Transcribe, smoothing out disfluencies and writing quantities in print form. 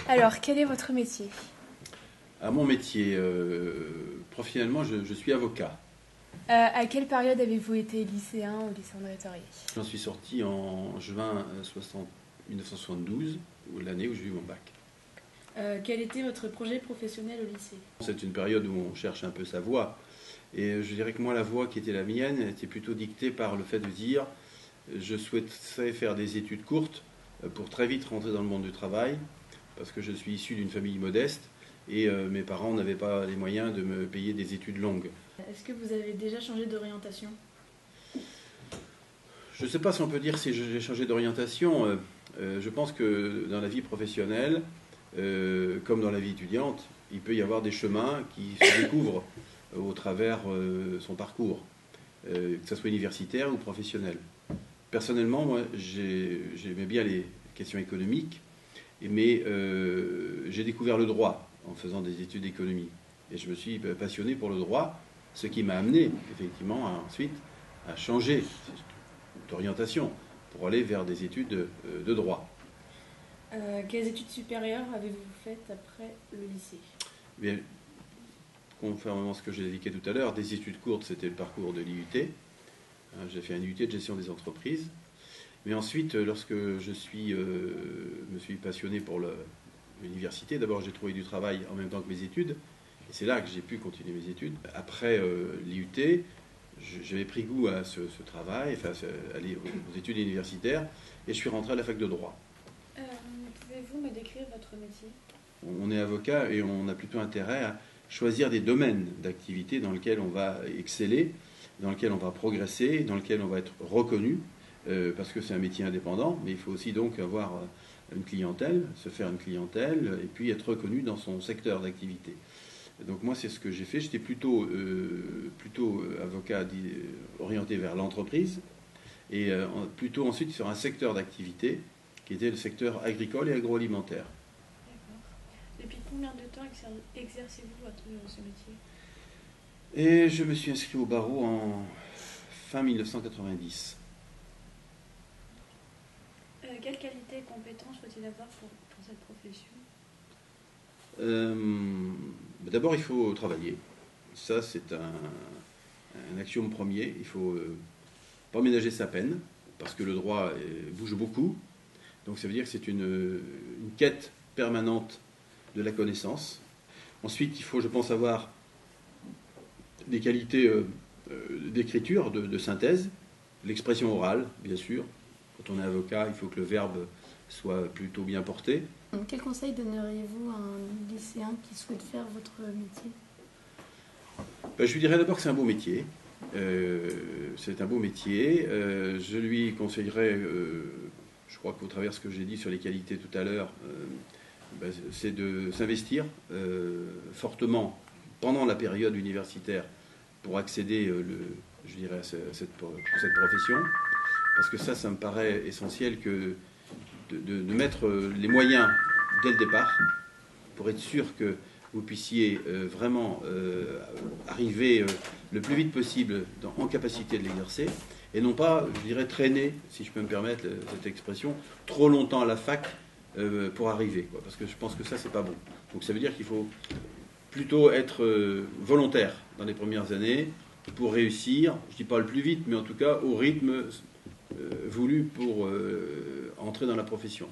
Alors, quel est votre métier? À mon métier, professionnellement, je suis avocat. À quelle période avez-vous été lycéen au lycée André Theuriet? J'en suis sorti en juin 1972, l'année où j'ai eu mon bac. Quel était votre projet professionnel au lycée? C'est une période où on cherche un peu sa voie. Et je dirais que moi, la voie qui était la mienne était plutôt dictée par le fait de dire je souhaiterais faire des études courtes pour très vite rentrer dans le monde du travail, parce que je suis issu d'une famille modeste et mes parents n'avaient pas les moyens de me payer des études longues. Est-ce que vous avez déjà changé d'orientation? Je ne sais pas si on peut dire si j'ai changé d'orientation. Je pense que dans la vie professionnelle, comme dans la vie étudiante, il peut y avoir des chemins qui se découvrent au travers son parcours, que ce soit universitaire ou professionnel. Personnellement, moi, j'aimais bien les questions économiques, mais j'ai découvert le droit en faisant des études d'économie. Et je me suis passionné pour le droit, ce qui m'a amené, effectivement, ensuite à changer d'orientation pour aller vers des études de droit. Quelles études supérieures avez-vous faites après le lycée? Bien, conformément à ce que j'ai indiqué tout à l'heure, des études courtes, c'était le parcours de l'IUT. J'ai fait un IUT de gestion des entreprises. Mais ensuite, lorsque me suis passionné pour l'université, d'abord j'ai trouvé du travail en même temps que mes études. Et c'est là que j'ai pu continuer mes études. Après l'IUT, j'avais pris goût à ce travail, enfin, aller aux études universitaires, et je suis rentré à la fac de droit. Pouvez-vous me décrire votre métier? On est avocat et on a plutôt intérêt à choisir des domaines d'activité dans lesquels on va exceller, dans lesquels on va progresser, dans lesquels on va être reconnu, parce que c'est un métier indépendant, mais il faut aussi donc avoir une clientèle, se faire une clientèle, et puis être reconnu dans son secteur d'activité. Donc moi, c'est ce que j'ai fait. J'étais plutôt avocat orienté vers l'entreprise, et plutôt ensuite sur un secteur d'activité qui était le secteur agricole et agroalimentaire. D'accord. Depuis combien de temps exercez-vous ce métier? Et je me suis inscrit au barreau en fin 1990. Quelles qualités et compétences faut-il avoir pour cette profession? D'abord, il faut travailler. Ça, c'est un axiome premier. Il ne faut pas ménager sa peine, parce que le droit bouge beaucoup. Donc ça veut dire que c'est une quête permanente de la connaissance. Ensuite, il faut, je pense, avoir des qualités d'écriture, de synthèse, l'expression orale, bien sûr. Quand on est avocat, il faut que le verbe soit plutôt bien porté. Quel conseil donneriez-vous à un lycéen qui souhaite faire votre métier? Je lui dirais d'abord que c'est un beau métier. C'est un beau métier. Je lui conseillerais, je crois qu'au travers de ce que j'ai dit sur les qualités tout à l'heure, c'est de s'investir fortement pendant la période universitaire pour accéder, je dirais, à cette profession. Parce que ça me paraît essentiel que de mettre les moyens dès le départ pour être sûr que vous puissiez vraiment arriver le plus vite possible en capacité de l'exercer, et non pas, je dirais, traîner, si je peux me permettre cette expression, trop longtemps à la fac pour arriver, quoi, parce que je pense que ça, c'est pas bon. Donc ça veut dire qu'il faut plutôt être volontaire dans les premières années pour réussir, je dis pas le plus vite, mais en tout cas au rythme voulu pour entrer dans la profession.